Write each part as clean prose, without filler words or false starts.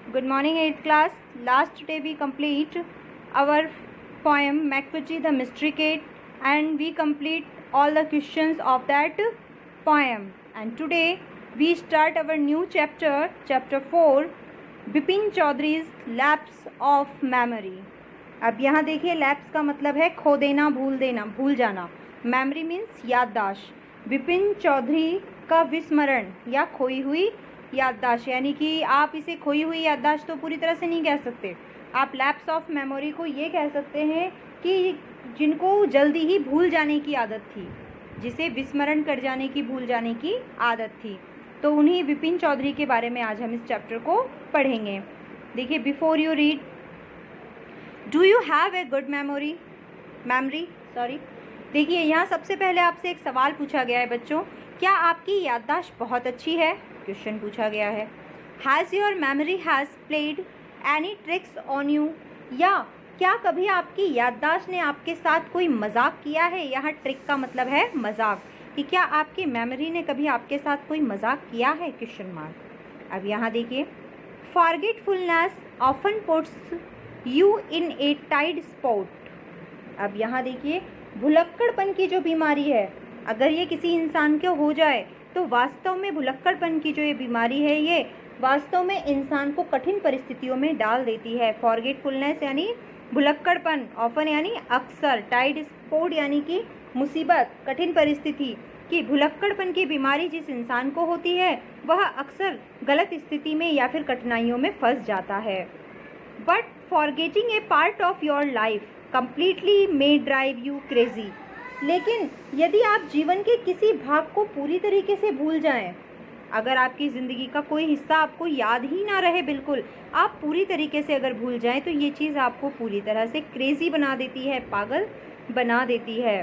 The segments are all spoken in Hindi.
Good morning, 8th class. Last day we complete our poem Macvitie the Mystery Cat, and we complete all the questions of that poem. And today we start our new chapter, chapter 4, Bipin Chaudhuri's lapse of memory. अब यहाँ देखिए, लैप्स का मतलब है खो देना, भूल जाना. मेमोरी मीन्स याददाश्त. बिपिन चौधरी का विस्मरण या खोई हुई याददाश्त, यानी कि आप इसे खोई हुई याददाश्त तो पूरी तरह से नहीं कह सकते. आप लैप्स ऑफ मेमोरी को ये कह सकते हैं कि जिनको जल्दी ही भूल जाने की आदत थी, जिसे विस्मरण कर जाने की, भूल जाने की आदत थी, तो उन्हीं बिपिन चौधरी के बारे में आज हम इस चैप्टर को पढ़ेंगे. देखिए, before you read, do you have a good memory. देखिए, यहाँ सबसे पहले आपसे एक सवाल पूछा गया है बच्चों, क्या आपकी याददाश्त बहुत अच्छी है. क्वेश्चन पूछा गया है. Has your memory has played any tricks on you, या क्या कभी आपकी याददाश्त ने आपके साथ कोई मजाक किया है. यहाँ ट्रिक का मतलब है मजाक, कि क्या आपकी मेमोरी ने कभी आपके साथ कोई मजाक किया है. Question mark. अब यहाँ देखिए, forgetfulness often puts you in A tight spot. अब यहाँ देखिए, भुलक्कड़पन की जो बीमारी है, अगर ये किसी इंसान को हो जाए तो वास्तव में भुलक्कड़पन की जो ये बीमारी है, ये वास्तव में इंसान को कठिन परिस्थितियों में डाल देती है. फॉरगेटफुलनेस यानी भुलक्कड़पन, ऑफन यानी अक्सर, टाइट स्पॉट यानी कि मुसीबत, कठिन परिस्थिति की. भुलक्कड़पन की बीमारी जिस इंसान को होती है वह अक्सर गलत स्थिति में या फिर कठिनाइयों में फंस जाता है. But forgetting A part of your life completely may drive you crazy. लेकिन यदि आप जीवन के किसी भाग को पूरी तरीके से भूल जाएं, अगर आपकी ज़िंदगी का कोई हिस्सा आपको याद ही ना रहे, बिल्कुल आप पूरी तरीके से अगर भूल जाएं, तो ये चीज़ आपको पूरी तरह से क्रेजी बना देती है, पागल बना देती है.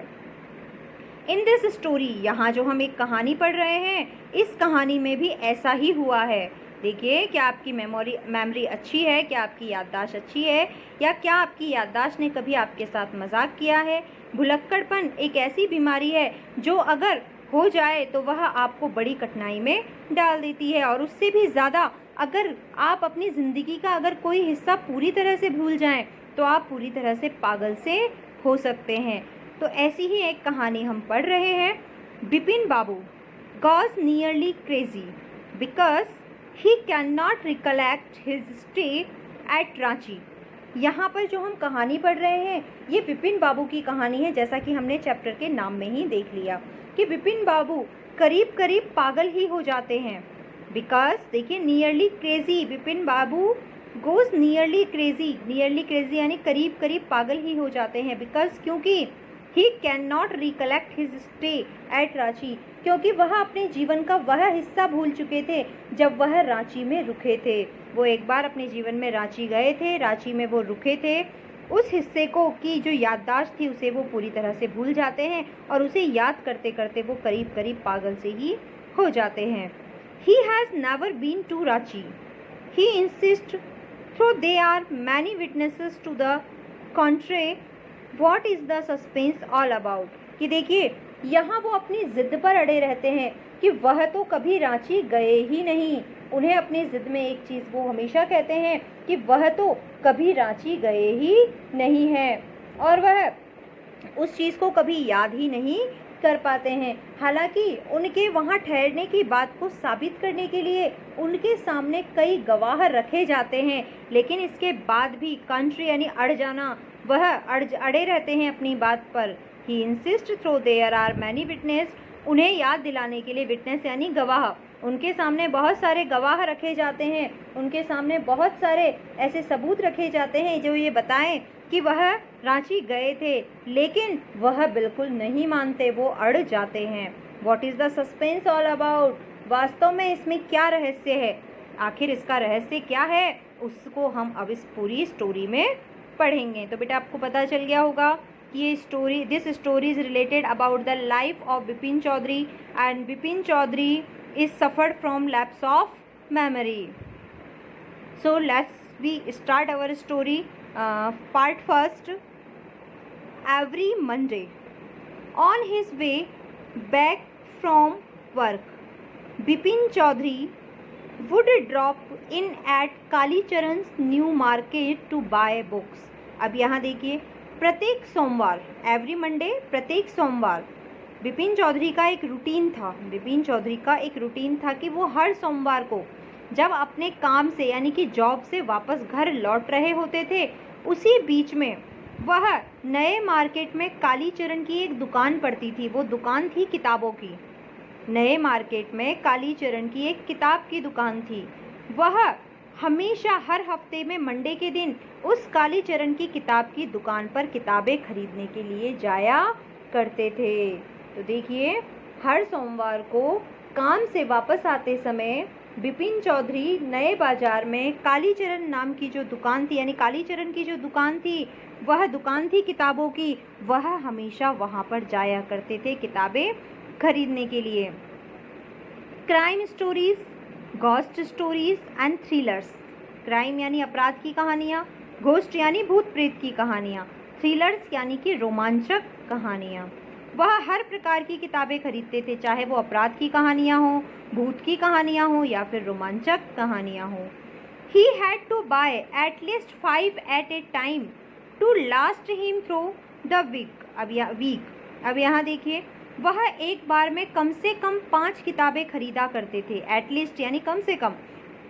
इन दिस स्टोरी, यहाँ जो हम एक कहानी पढ़ रहे हैं, इस कहानी में भी ऐसा ही हुआ है. देखिए, क्या आपकी मेमोरी अच्छी है, क्या आपकी याददाश्त अच्छी है, या क्या आपकी याददाश्त ने कभी आपके साथ मजाक किया है. भुलक्कड़पन एक ऐसी बीमारी है जो अगर हो जाए तो वह आपको बड़ी कठिनाई में डाल देती है, और उससे भी ज़्यादा अगर आप अपनी ज़िंदगी का अगर कोई हिस्सा पूरी तरह से भूल जाएं, तो आप पूरी तरह से पागल से हो सकते हैं. तो ऐसी ही एक कहानी हम पढ़ रहे हैं. Bipin Babu goes nearly crazy because he cannot recollect his stay at Ranchi. यहाँ पर जो हम कहानी पढ़ रहे हैं, ये बिपिन बाबू की कहानी है, जैसा कि हमने चैप्टर के नाम में ही देख लिया कि बिपिन बाबू करीब करीब पागल ही हो जाते हैं. बिकॉज देखिए, नियरली क्रेजी, बिपिन बाबू गोज नियरली क्रेजी यानी करीब करीब पागल ही हो जाते हैं. बिकॉज क्योंकि ही cannot recollect his stay at Ranchi, क्योंकि वह अपने जीवन का वह हिस्सा भूल चुके थे जब वह रांची में रुके थे. वो एक बार अपने जीवन में रांची गए थे, रांची में वो रुके थे. उस हिस्से को की जो याददाश्त थी उसे वो पूरी तरह से भूल जाते हैं, और उसे याद करते करते वो करीब करीब पागल से ही हो जाते हैं. He has never been to Ranchi, he insist through there are many witnesses to the contrary. What is the suspense all about. कि देखिए, यहाँ वो अपनी ज़िद पर अड़े रहते हैं कि वह तो कभी रांची गए ही नहीं. उन्हें अपनी ज़िद में एक चीज़ वो हमेशा कहते हैं कि वह तो कभी रांची गए ही नहीं हैं, और वह उस चीज़ को कभी याद ही नहीं कर पाते हैं. हालांकि उनके वहाँ ठहरने की बात को साबित करने के लिए उनके सामने कई गवाह रखे जाते हैं, लेकिन इसके बाद भी कंट्री यानी अड़ जाना, वह अड़े रहते हैं अपनी बात पर. He insist through there are many witness. उन्हें याद दिलाने के लिए विटनेस यानी गवाह, उनके सामने बहुत सारे गवाह रखे जाते हैं, उनके सामने बहुत सारे ऐसे सबूत रखे जाते हैं जो ये बताएं कि वह रांची गए थे, लेकिन वह बिल्कुल नहीं मानते, वो अड़ जाते हैं. What is the suspense all about. वास्तव में इसमें क्या रहस्य है, आखिर इसका रहस्य क्या है, उसको हम अब इस पूरी स्टोरी में पढ़ेंगे. तो बेटा, आपको पता चल गया होगा कि ये story, this story is related about the life of Bipin Chaudhuri, and Bipin Chaudhuri is suffered from lapse of memory. So let's we start our story. Part first. Every Monday on his way back from work, Bipin Chaudhuri would drop in at Kalicharan's New Market to buy books. अब यहाँ देखिए, प्रत्येक सोमवार, एवरी मंडे, प्रत्येक सोमवार बिपिन चौधरी का एक रूटीन था। बिपिन चौधरी का एक रूटीन था कि वो हर सोमवार को जब अपने काम से यानी कि जॉब से वापस घर लौट रहे होते थे, उसी बीच में वह नए मार्केट में कालीचरण की एक दुकान पड़ती थी। वो दुकान थी किताबों की। नए मार्केट में कालीचरण की एक किताब की दुकान थी। वह हमेशा हर हफ्ते में मंडे के दिन उस कालीचरण की किताब की दुकान पर किताबें खरीदने के लिए जाया करते थे। तो देखिए, हर सोमवार को काम से वापस आते समय बिपिन चौधरी नए बाजार में कालीचरण नाम की जो दुकान थी, यानी कालीचरण की जो दुकान थी, वह दुकान थी किताबों की, वह हमेशा वहाँ पर जाया करते थे किताबें खरीदने के लिए। Crime stories, ghost stories and thrillers. Crime यानी अपराध की कहानियाँ, घोस्ट यानी भूत प्रेत की कहानियाँ, थ्रिलर्स यानी कि रोमांचक कहानियाँ। वह हर प्रकार की किताबें खरीदते थे, चाहे वो अपराध की कहानियाँ हों, भूत की कहानियाँ हों या फिर रोमांचक कहानियाँ हों। He had to buy at least 5 at a time to last him through the week। अब यहाँ देखिए, वह एक बार में कम से कम 5 किताबें खरीदा करते थे। एटलीस्ट यानी कम से कम,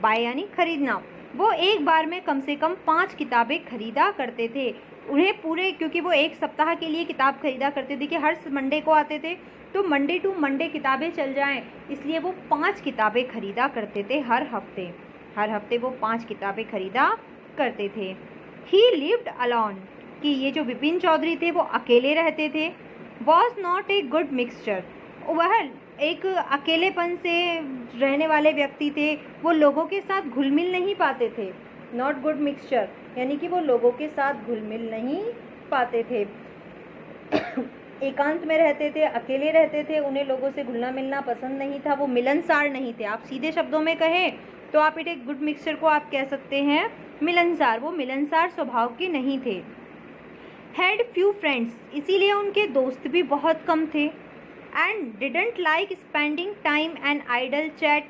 बाय यानी खरीदना। वो एक बार में कम से कम 5 किताबें खरीदा करते थे। उन्हें पूरे, क्योंकि वो एक सप्ताह के लिए किताब खरीदा करते थे कि हर मंडे को आते थे, तो मंडे टू मंडे किताबें चल जाएं, इसलिए वो 5 किताबें खरीदा करते थे हर हफ्ते वो 5 किताबें खरीदा करते थे। ही लिव्ड अलोन, कि ये जो बिपिन चौधरी थे वो अकेले रहते थे। Was not a good mixture, वह एक अकेलेपन से रहने वाले व्यक्ति थे, वो लोगों के साथ घुल मिल नहीं पाते थे। नॉट गुड मिक्सचर यानी कि वो लोगों के साथ घुल मिल नहीं पाते थे। एकांत में रहते थे, अकेले रहते थे, उन्हें लोगों से घुलना मिलना पसंद नहीं था, वो मिलनसार नहीं थे। आप सीधे शब्दों में कहें तो आप इट एक गुड मिक्सचर को आप कह सकते हैं मिलनसार। वो मिलनसार स्वभाव के नहीं थे। हैड फ्यू फ्रेंड्स, इसीलिए उनके दोस्त भी बहुत कम थे। And didn't like spending time and idol chat,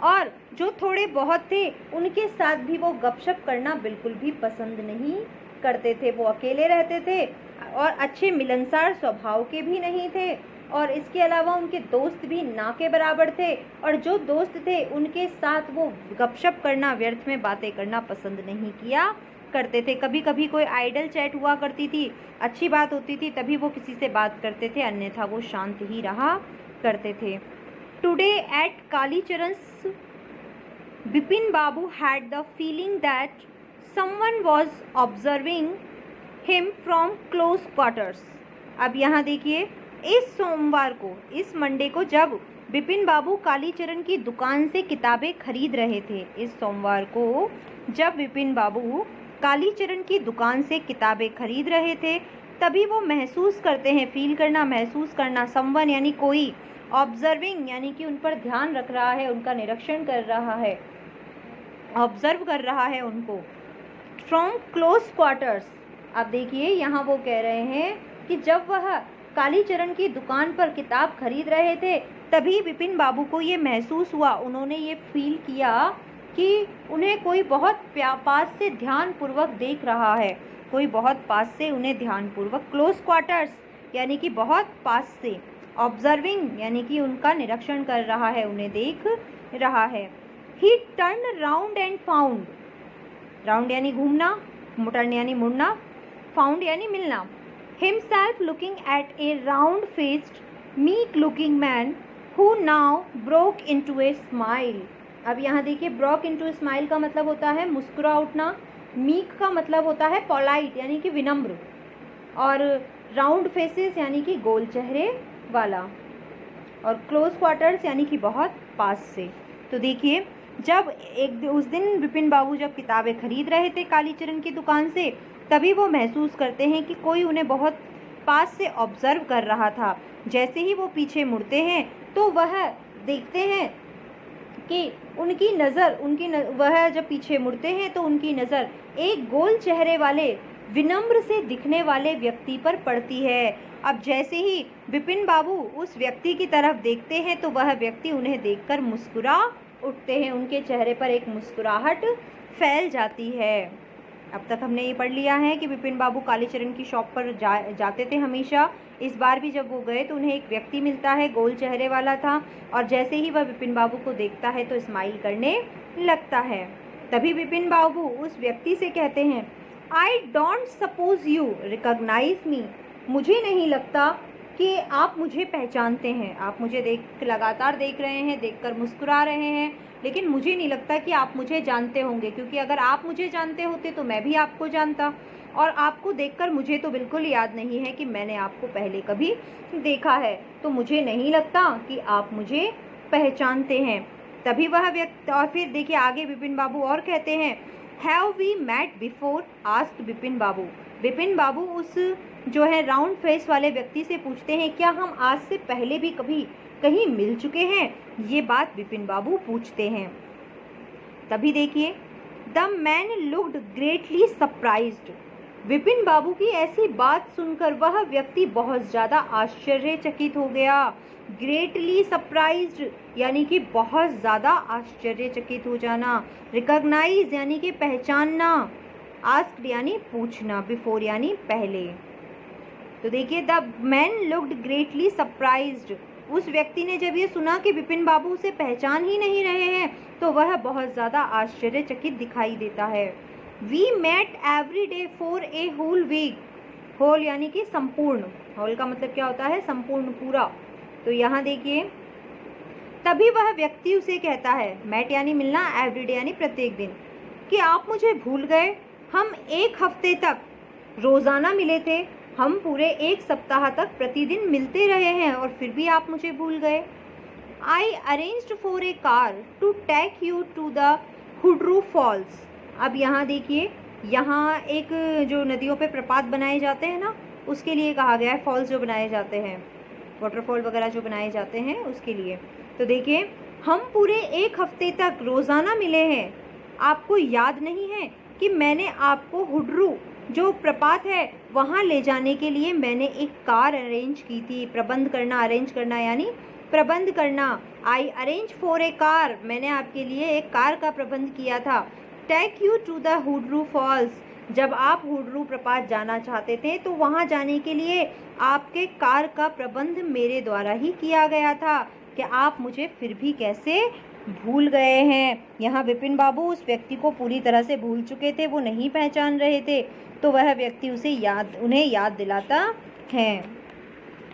और जो थोड़े बहुत थे उनके साथ भी वो गपशप करना बिल्कुल भी पसंद नहीं करते थे। वो अकेले रहते थे और अच्छे मिलनसार स्वभाव के भी नहीं थे, और इसके अलावा उनके दोस्त भी ना के बराबर थे, और जो दोस्त थे उनके साथ वो गपशप करना, व्यर्थ में बातें करना पसंद नहीं किया करते थे। कभी कभी कोई आइडल चैट हुआ करती थी, अच्छी बात होती थी, तभी वो किसी से बात करते थे, अन्यथा वो शांत ही रहा करते थे। Today at Kalicharan's, Bipin Babu had the feeling that someone was observing him from close quarters. अब यहाँ देखिए, इस सोमवार को, इस मंडे को जब बिपिन बाबू कालीचरण की दुकान से किताबें खरीद रहे थे, इस सोमवार को जब बिपिन बाबू कालीचरण की दुकान से किताबें खरीद रहे थे, तभी वो महसूस करते हैं, फील करना, महसूस करना, समवन यानी कोई, ऑब्जर्विंग यानी कि उन पर ध्यान रख रहा है, उनका निरीक्षण कर रहा है, ऑब्जर्व कर रहा है उनको। फ्रॉम क्लोज क्वार्टर्स, अब देखिए यहाँ वो कह रहे हैं कि जब वह कालीचरण की दुकान पर किताब खरीद रहे थे, तभी बिपिन बाबू को ये महसूस हुआ, उन्होंने ये फील किया कि उन्हें कोई बहुत पास से ध्यानपूर्वक देख रहा है, कोई बहुत पास से उन्हें ध्यानपूर्वक, क्लोज क्वार्टर्स यानी कि बहुत पास से, ऑब्जर्विंग यानी कि उनका निरीक्षण कर रहा है, उन्हें देख रहा है। ही turn round and found, round यानी घूमना, टर्न यानी मुड़ना, फाउंड यानी मिलना, himself looking at A round faced meek looking man who now broke into a smile. अब यहाँ देखिए, ब्रोक इनटू स्माइल का मतलब होता है मुस्कुरा उठना, मीक का मतलब होता है पोलाइट यानी कि विनम्र, और राउंड फेसेस यानी कि गोल चेहरे वाला, और क्लोज क्वार्टर्स यानी कि बहुत पास से। तो देखिए, जब उस दिन बिपिन बाबू जब किताबें खरीद रहे थे कालीचरण की दुकान से, तभी वो महसूस करते हैं कि कोई उन्हें बहुत पास से ऑब्जर्व कर रहा था। जैसे ही वो पीछे मुड़ते हैं तो वह देखते हैं कि वह जब पीछे मुड़ते हैं तो उनकी नज़र एक गोल चेहरे वाले विनम्र से दिखने वाले व्यक्ति पर पड़ती है। अब जैसे ही बिपिन बाबू उस व्यक्ति की तरफ देखते हैं तो वह व्यक्ति उन्हें देखकर मुस्कुरा उठते हैं, उनके चेहरे पर एक मुस्कुराहट फैल जाती है। अब तक हमने ये पढ़ लिया है कि विपिन बाबू कालीचरण की शॉप पर जाते थे हमेशा। इस बार भी जब वो गए तो उन्हें एक व्यक्ति मिलता है, गोल चेहरे वाला था, और जैसे ही वह विपिन बाबू को देखता है तो स्माइल करने लगता है। तभी विपिन बाबू उस व्यक्ति से कहते हैं, I don't suppose you recognise me. मुझे नहीं लगता कि आप मुझे पहचानते हैं। आप मुझे लगातार देख रहे हैं, देखकर मुस्कुरा रहे हैं, लेकिन मुझे नहीं लगता कि आप मुझे जानते होंगे, क्योंकि अगर आप मुझे जानते होते तो मैं भी आपको जानता, और आपको देखकर मुझे तो बिल्कुल याद नहीं है कि मैंने आपको पहले कभी देखा है, तो मुझे नहीं लगता कि आप मुझे पहचानते हैं। तभी वह व्यक्ति, और फिर देखिए आगे विपिन बाबू और कहते हैं, have we met before, asked Vipin Babu. Vipin Babu उस जो है राउंड फेस वाले व्यक्ति से पूछते हैं, क्या हम आज से पहले भी कभी कहीं मिल चुके हैं? ये बात विपिन बाबू पूछते हैं। तभी देखिए, the man looked greatly surprised. Vipin Babu की ऐसी बात सुनकर वह व्यक्ति बहुत ज़्यादा आश्चर्यचकित हो गया। ग्रेटली सरप्राइज्ड यानी कि बहुत ज़्यादा आश्चर्यचकित हो जाना। रिकॉग्नाइज यानी कि पहचानना। आस्क्ड यानी पूछना। बिफोर यानी पहले। तो देखिए, the man looked greatly surprised. उस व्यक्ति ने जब ये सुना कि विपिन बाबू उसे पहचान ही नहीं रहे हैं तो वह बहुत ज़्यादा आश्चर्यचकित दिखाई देता है। We met every day for a whole week. Whole यानी कि संपूर्ण। होल का मतलब क्या होता है? संपूर्ण, पूरा। तो यहाँ देखिए, तभी वह व्यक्ति उसे कहता है, मेट यानी मिलना, एवरीडे यानी प्रत्येक दिन, कि आप मुझे भूल गए। हम एक हफ्ते तक रोज़ाना मिले थे, हम पूरे एक सप्ताह तक प्रतिदिन मिलते रहे हैं, और फिर भी आप मुझे भूल गए। I arranged for a car to take you to the Hundru falls. अब यहाँ देखिए, यहाँ एक जो नदियों पे प्रपात बनाए जाते हैं ना, उसके लिए कहा गया है, फॉल्स जो बनाए जाते हैं, वाटरफॉल वगैरह जो बनाए जाते हैं उसके लिए। तो देखिए, हम पूरे एक हफ्ते तक रोज़ाना मिले हैं, आपको याद नहीं है कि मैंने आपको हुड्रू जो प्रपात है वहाँ ले जाने के लिए मैंने एक कार अरेंज की थी। प्रबंध करना, अरेंज करना यानी प्रबंध करना। I arrange for a car, मैंने आपके लिए एक कार का प्रबंध किया था। Take you to the Hundru Falls, जब आप हुड्रू प्रपात जाना चाहते थे तो वहाँ जाने के लिए आपके कार का प्रबंध मेरे द्वारा ही किया गया था, कि आप मुझे फिर भी कैसे भूल गए हैं। यहाँ विपिन बाबू उस व्यक्ति को पूरी तरह से भूल चुके थे, वो नहीं पहचान रहे थे, तो वह व्यक्ति उन्हें याद दिलाता है।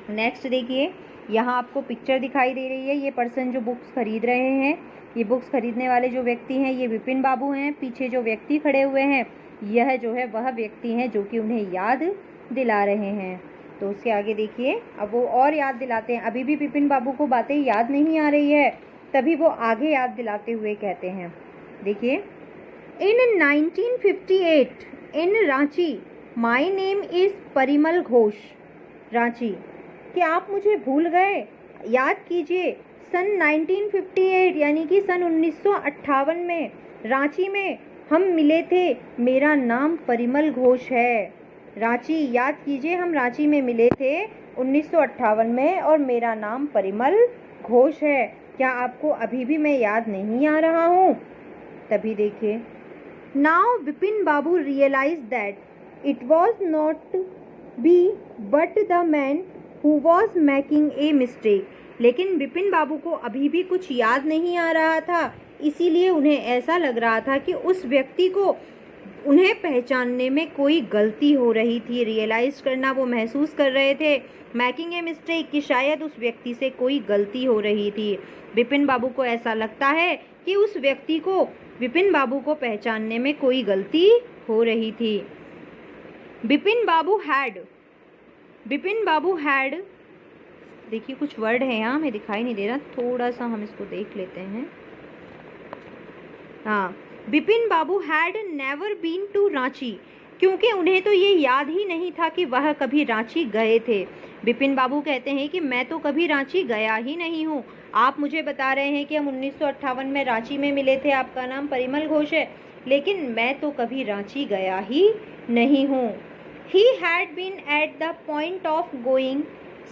नेक्स्ट देखिए, यहाँ आपको पिक्चर दिखाई दे रही है। ये पर्सन जो बुक्स खरीद रहे हैं, ये बुक्स खरीदने वाले जो व्यक्ति हैं, ये विपिन बाबू हैं। पीछे जो व्यक्ति खड़े हुए हैं, यह जो है वह व्यक्ति हैं जो कि उन्हें याद दिला रहे हैं। तो उसके आगे देखिए, अब वो और याद दिलाते हैं। अभी भी विपिन बाबू को बातें याद नहीं आ रही है, तभी वो आगे याद दिलाते हुए कहते हैं, देखिए, in 1958 in Ranchi, my name is Parimal Ghosh. Ranchi, कि आप मुझे भूल गए? याद कीजिए, सन 1958 यानी कि सन 1958 में रांची में हम मिले थे, मेरा नाम परिमल घोष है। रांची, याद कीजिए, हम रांची में मिले थे 1958 में और मेरा नाम परिमल घोष है। क्या आपको अभी भी मैं याद नहीं आ रहा हूँ? तभी देखिए, now Vipin Babu realise that it was not be but the man who was making a mistake. लेकिन विपिन बाबू को अभी भी कुछ याद नहीं आ रहा था, इसीलिए उन्हें ऐसा लग रहा था कि उस व्यक्ति को उन्हें पहचानने में कोई गलती हो रही थी। रियलाइज करना, वो महसूस कर रहे थे, मेकिंग ए मिस्टेक, कि शायद उस व्यक्ति से कोई गलती हो रही थी। विपिन बाबू को ऐसा लगता है कि उस व्यक्ति को, विपिन बाबू को पहचानने में कोई गलती हो रही थी। विपिन बाबू हैड, देखिए कुछ वर्ड है यहाँ, हमें दिखाई नहीं दे रहा, थोड़ा सा हम इसको देख लेते हैं। हाँ, Vipin Babu had never been to Ranchi, क्योंकि उन्हें तो ये याद ही नहीं था कि वह कभी रांची गए थे। विपिन बाबू कहते हैं कि मैं तो कभी रांची गया ही नहीं हूँ। आप मुझे बता रहे हैं कि हम 1958 में रांची में मिले थे, आपका नाम परिमल घोष है, लेकिन मैं तो कभी रांची गया ही नहीं हूँ। He had been at the point of going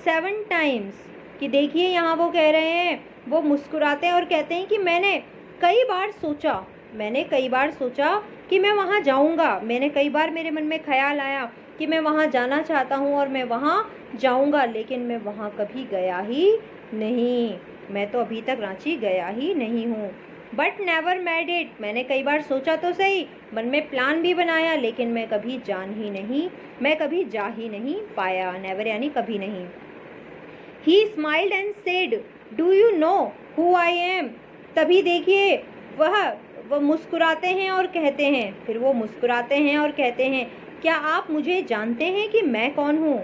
7 times, कि देखिए यहाँ वो कह रहे हैं, वो मुस्कुराते हैं और कहते हैं कि मैंने कई बार सोचा, मैंने कई बार सोचा कि मैं वहाँ जाऊँगा। मैंने कई बार मेरे मन में ख्याल आया कि मैं वहाँ जाना चाहता हूँ और मैं वहाँ जाऊँगा, लेकिन मैं वहाँ कभी गया ही नहीं। मैं तो अभी तक रांची गया ही नहीं हूँ। बट नेवर मेड इट, मैंने कई बार सोचा तो सही, मन में प्लान भी बनाया, लेकिन मैं कभी जा ही नहीं पाया। नेवर यानी कभी नहीं। ही smiled and said, do you know who I am? तभी देखिए वह मुस्कुराते हैं और कहते हैं, फिर वो मुस्कुराते हैं और कहते हैं, क्या आप मुझे जानते हैं कि मैं कौन हूँ?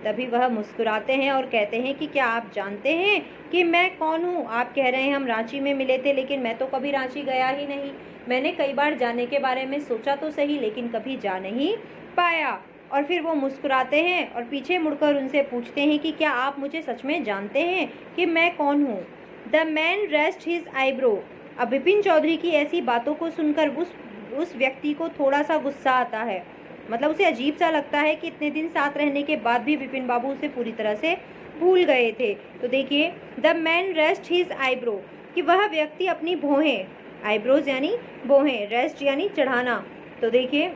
तभी वह मुस्कुराते हैं और कहते हैं कि क्या आप जानते हैं कि मैं कौन हूँ? आप कह रहे हैं हम रांची में मिले थे, लेकिन मैं तो कभी रांची गया ही नहीं। मैंने कई बार जाने के बारे में सोचा तो सही, लेकिन कभी जा नहीं पाया। और फिर वो मुस्कुराते हैं और पीछे मुड़कर उनसे पूछते हैं कि क्या आप मुझे सच में जानते हैं कि मैं कौन हूँ? The man rest his eyebrow. अब विपिन चौधरी की ऐसी बातों को सुनकर उस व्यक्ति को थोड़ा सा गुस्सा आता है। मतलब उसे अजीब सा लगता है कि इतने दिन साथ रहने के बाद भी विपिन बाबू उसे पूरी तरह से भूल गए थे। तो देखिए, the man rest his eyebrow, कि वह व्यक्ति अपनी भौहें, आईब्रोज यानी भौहें, रेस्ट यानी चढ़ाना, तो देखिए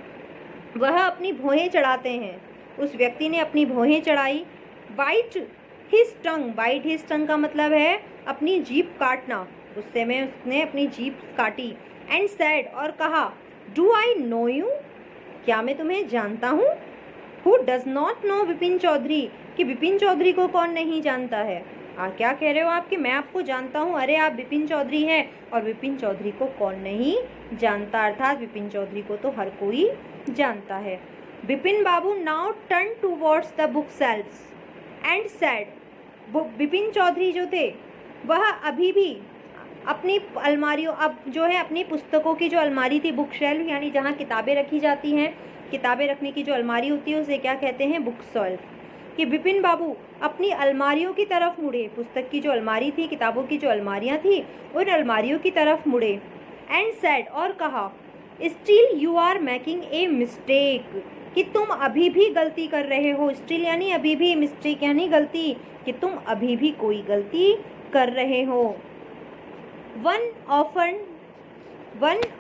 वह अपनी भौहें चढ़ाते हैं। उस व्यक्ति ने अपनी भौहें चढ़ाई। Bite his tongue, bite his tongue का मतलब है अपनी जीभ काटना। गुस्से में उसने अपनी जीभ काटी। एंड सेड, और कहा, डू आई नो यू, क्या मैं तुम्हें जानता हूँ? Who does not know Vipin Chaudhary, कि विपिन चौधरी को कौन नहीं जानता है? क्या कह रहे हो आप कि मैं आपको जानता हूँ? अरे आप विपिन चौधरी हैं, और विपिन चौधरी को कौन नहीं जानता, अर्थात विपिन चौधरी को तो हर कोई जानता है। Vipin Babu now turn towards the book shelves and said, Vipin Chaudhary जो थे वह अभी भी अपनी अलमारियों, अब जो है अपनी पुस्तकों की जो अलमारी थी, बुक शेल्फ यानी जहाँ किताबें रखी जाती हैं, किताबें रखने की जो अलमारी होती है उसे क्या कहते हैं? Book shelf. कि विपिन बाबू अपनी अलमारियों की तरफ मुड़े, पुस्तक की जो अलमारी थी, किताबों की जो अलमारियाँ थी, उन अलमारियों की तरफ मुड़े। एंड सेड, और कहा, still you are making a mistake, कि तुम अभी भी गलती कर रहे हो। स्टिल यानी अभी भी, मिस्टेक यानी गलती, कि तुम अभी भी कोई गलती कर रहे हो। वन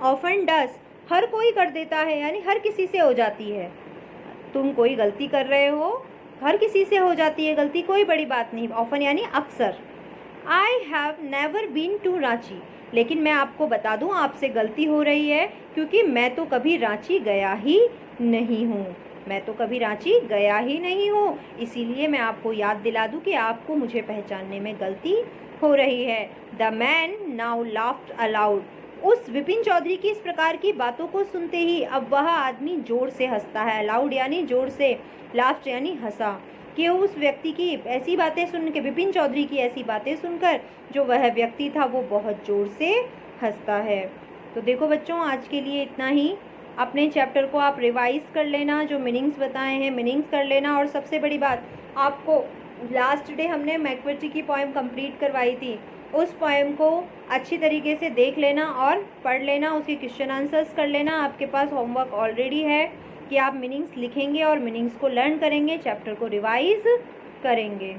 ऑफन डस, हर कोई कर देता है, यानी हर किसी से हो जाती है। तुम कोई गलती कर रहे हो, हर किसी से हो जाती है गलती, कोई बड़ी बात नहीं। ऑफन यानी अक्सर। I have never been to Ranchi, लेकिन मैं आपको बता दूं आपसे गलती हो रही है, क्योंकि मैं तो कभी रांची गया ही नहीं हूँ। मैं तो कभी रांची गया ही नहीं हूँ, इसीलिए मैं आपको याद दिला दूं कि आपको मुझे पहचानने में गलती हो रही है। The man now laughed allowed, उस विपिन चौधरी की इस प्रकार की बातों को सुनते ही अब वह आदमी जोर से हंसता है। अलाउड यानी जोर से, लाफ्ड यानी हंसा, कि उस व्यक्ति की ऐसी बातें सुन के, विपिन चौधरी की ऐसी बातें सुनकर जो वह व्यक्ति था वो बहुत जोर से हंसता है। तो देखो बच्चों, आज के लिए इतना ही। अपने चैप्टर को आप रिवाइज कर लेना, जो मीनिंग्स बताए हैं मीनिंग्स कर लेना, और सबसे बड़ी बात, आपको लास्ट डे हमने मैक्विटी की पोएम कंप्लीट करवाई थी, उस पोएम को अच्छी तरीके से देख लेना और पढ़ लेना, उसके क्वेश्चन आंसर्स कर लेना। आपके पास होमवर्क ऑलरेडी है कि आप मीनिंग्स लिखेंगे और मीनिंग्स को लर्न करेंगे, चैप्टर को रिवाइज करेंगे।